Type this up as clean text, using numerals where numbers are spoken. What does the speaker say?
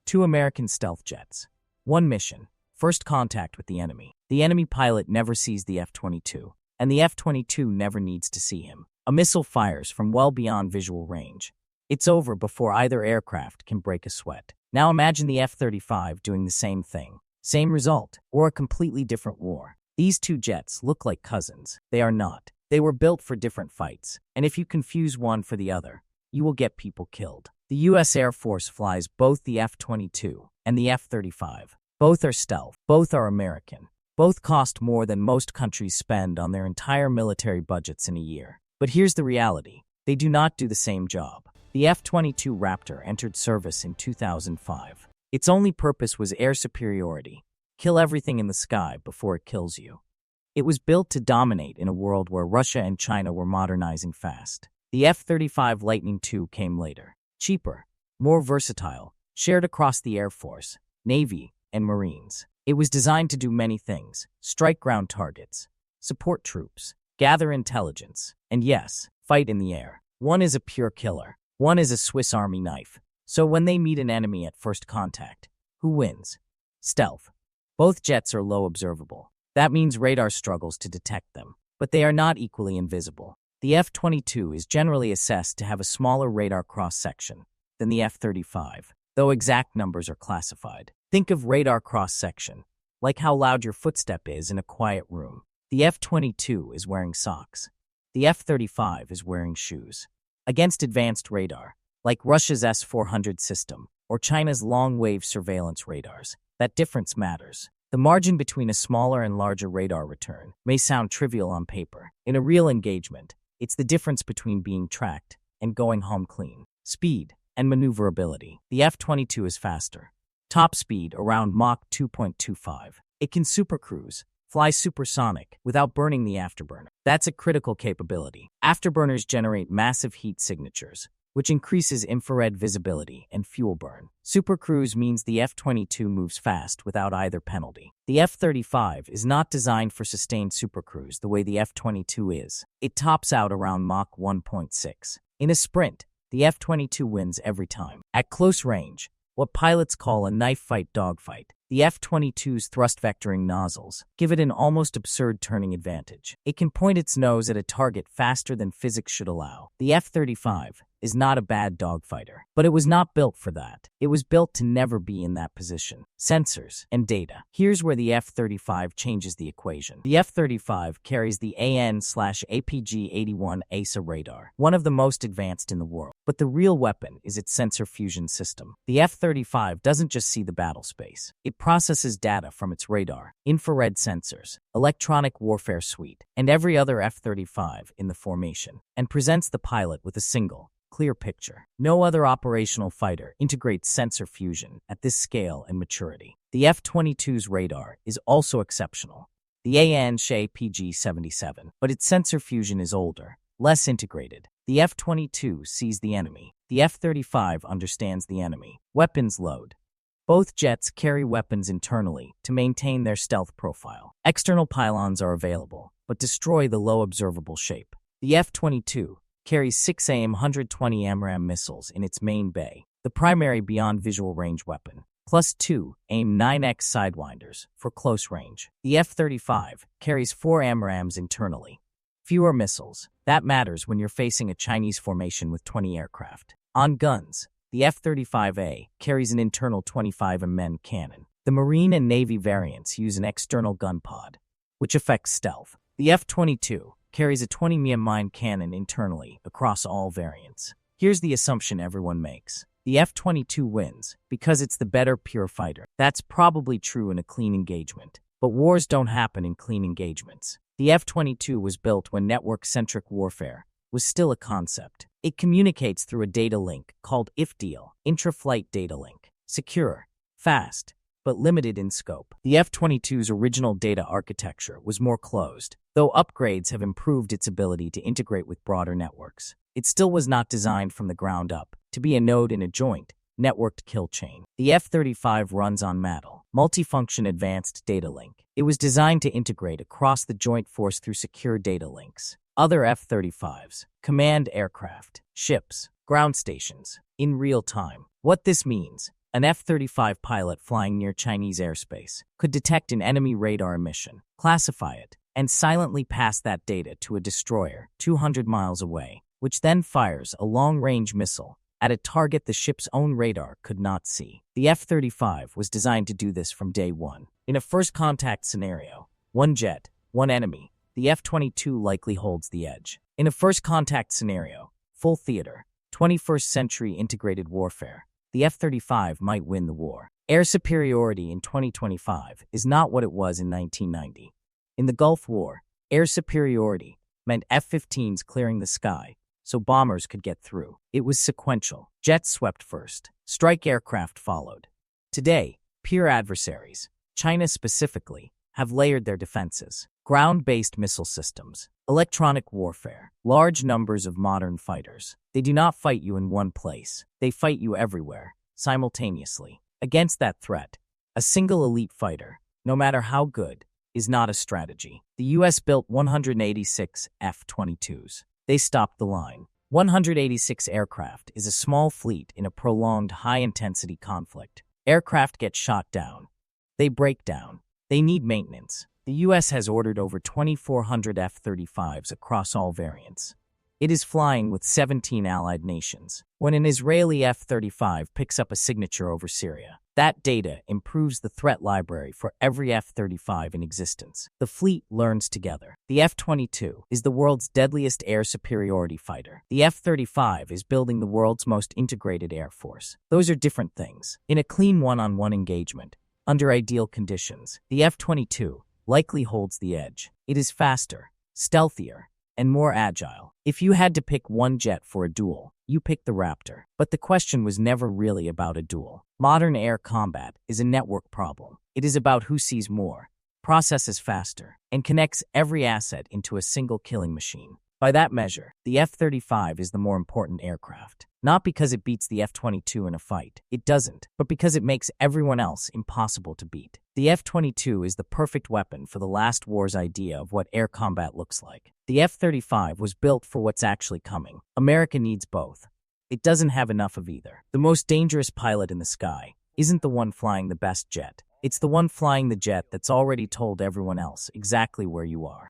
2 American stealth jets. 1 mission. First contact with the enemy. The enemy pilot never sees the F-22, and the F-22 never needs to see him. A missile fires from well beyond visual range. It's over before either aircraft can break a sweat. Now imagine the F-35 doing the same thing. Same result, or a completely different war. These 2 jets look like cousins. They are not. They were built for different fights, and if you confuse one for the other, you will get people killed. The U.S. Air Force flies both the F-22 and the F-35. Both are stealth. Both are American. Both cost more than most countries spend on their entire military budgets in a year. But here's the reality. They do not do the same job. The F-22 Raptor entered service in 2005. Its only purpose was air superiority. Kill everything in the sky before it kills you. It was built to dominate in a world where Russia and China were modernizing fast. The F-35 Lightning II came later. Cheaper, more versatile, shared across the Air Force, Navy, and Marines. It was designed to do many things: strike ground targets, support troops, gather intelligence, and yes, fight in the air. One is a pure killer. One is a Swiss Army knife. So when they meet an enemy at first contact, who wins? Stealth. Both jets are low observable. That means radar struggles to detect them, but they are not equally invisible. The F-22 is generally assessed to have a smaller radar cross-section than the F-35, though exact numbers are classified. Think of radar cross-section, like how loud your footstep is in a quiet room. The F-22 is wearing socks. The F-35 is wearing shoes. Against advanced radar, like Russia's S-400 system or China's long-wave surveillance radars, that difference matters. The margin between a smaller and larger radar return may sound trivial on paper. In a real engagement, it's the difference between being tracked and going home clean. Speed and maneuverability. The F-22 is faster. Top speed around Mach 2.25. It can supercruise, fly supersonic without burning the afterburner. That's a critical capability. Afterburners generate massive heat signatures, which increases infrared visibility and fuel burn. Supercruise means the F-22 moves fast without either penalty. The F-35 is not designed for sustained supercruise the way the F-22 is. It tops out around Mach 1.6. In a sprint, the F-22 wins every time. At close range, what pilots call a knife fight dogfight, the F-22's thrust vectoring nozzles give it an almost absurd turning advantage. It can point its nose at a target faster than physics should allow. The F-35 is not a bad dogfighter, but it was not built for that. It was built to never be in that position. Sensors and data. Here's where the F-35 changes the equation. The F-35 carries the AN/APG-81 ASA radar, one of the most advanced in the world. But the real weapon is its sensor fusion system. The F-35 doesn't just see the battle space. It processes data from its radar, infrared sensors, electronic warfare suite, and every other F-35 in the formation, and presents the pilot with a single, clear picture. No other operational fighter integrates sensor fusion at this scale and maturity. The F-22's radar is also exceptional. The AN/APG-77, but its sensor fusion is older, less integrated. The F-22 sees the enemy. The F-35 understands the enemy. Weapons load. Both jets carry weapons internally to maintain their stealth profile. External pylons are available, but destroy the low observable shape. The F-22 carries 6 AIM-120 AMRAAM missiles in its main bay, the primary beyond visual range weapon, plus 2 AIM-9X Sidewinders for close range. The F-35 carries 4 AMRAAMs internally. Fewer missiles. That matters when you're facing a Chinese formation with 20 aircraft. On guns, the F-35A carries an internal 25 mm cannon. The Marine and Navy variants use an external gun pod, which affects stealth. The F-22 carries a 20 mm cannon internally across all variants. Here's the assumption everyone makes. The F-22 wins because it's the better pure fighter. That's probably true in a clean engagement, but wars don't happen in clean engagements. The F-22 was built when network-centric warfare was still a concept. It communicates through a data link called IFDEAL, intra-flight data link. Secure, fast, but limited in scope. The F-22's original data architecture was more closed, though upgrades have improved its ability to integrate with broader networks. It still was not designed from the ground up to be a node in a joint, networked kill chain. The F-35 runs on MADL, Multifunction Advanced Data Link. It was designed to integrate across the joint force through secure data links. Other F-35s, command aircraft, ships, ground stations, in real time. What this means, An F-35 pilot flying near Chinese airspace could detect an enemy radar emission, classify it, and silently pass that data to a destroyer 200 miles away, which then fires a long-range missile at a target the ship's own radar could not see. The F-35 was designed to do this from day one. In a first contact scenario, one jet, one enemy, the F-22 likely holds the edge. In a first contact scenario, full theater, 21st century integrated warfare, the F-35 might win the war. Air superiority in 2025 is not what it was in 1990. In the Gulf War, air superiority meant F-15s clearing the sky so bombers could get through. It was sequential. Jets swept first. Strike aircraft followed. Today, peer adversaries, China specifically, have layered their defenses. Ground-based missile systems, electronic warfare, large numbers of modern fighters. They do not fight you in one place. They fight you everywhere, simultaneously. Against that threat, a single elite fighter, no matter how good, is not a strategy. The U.S. built 186 F-22's. They stopped the line. 186 aircraft is a small fleet in a prolonged high-intensity conflict. Aircraft get shot down. They break down. They need maintenance. The U.S. has ordered over 2,400 F-35's across all variants. It is flying with 17 allied nations. When an Israeli F-35 picks up a signature over Syria, that data improves the threat library for every F-35 in existence. The fleet learns together. The F-22 is the world's deadliest air superiority fighter. The F-35 is building the world's most integrated air force. Those are different things. In a clean one-on-one engagement, under ideal conditions, the F-22 likely holds the edge. It is faster, stealthier, and more agile. If you had to pick one jet for a duel, you pick the Raptor. But the question was never really about a duel. Modern air combat is a network problem. It is about who sees more, processes faster, and connects every asset into a single killing machine. By that measure, the F-35 is the more important aircraft. Not because it beats the F-22 in a fight. It doesn't, but because it makes everyone else impossible to beat. The F-22 is the perfect weapon for the last war's idea of what air combat looks like. The F-35 was built for what's actually coming. America needs both. It doesn't have enough of either. The most dangerous pilot in the sky isn't the one flying the best jet. It's the one flying the jet that's already told everyone else exactly where you are.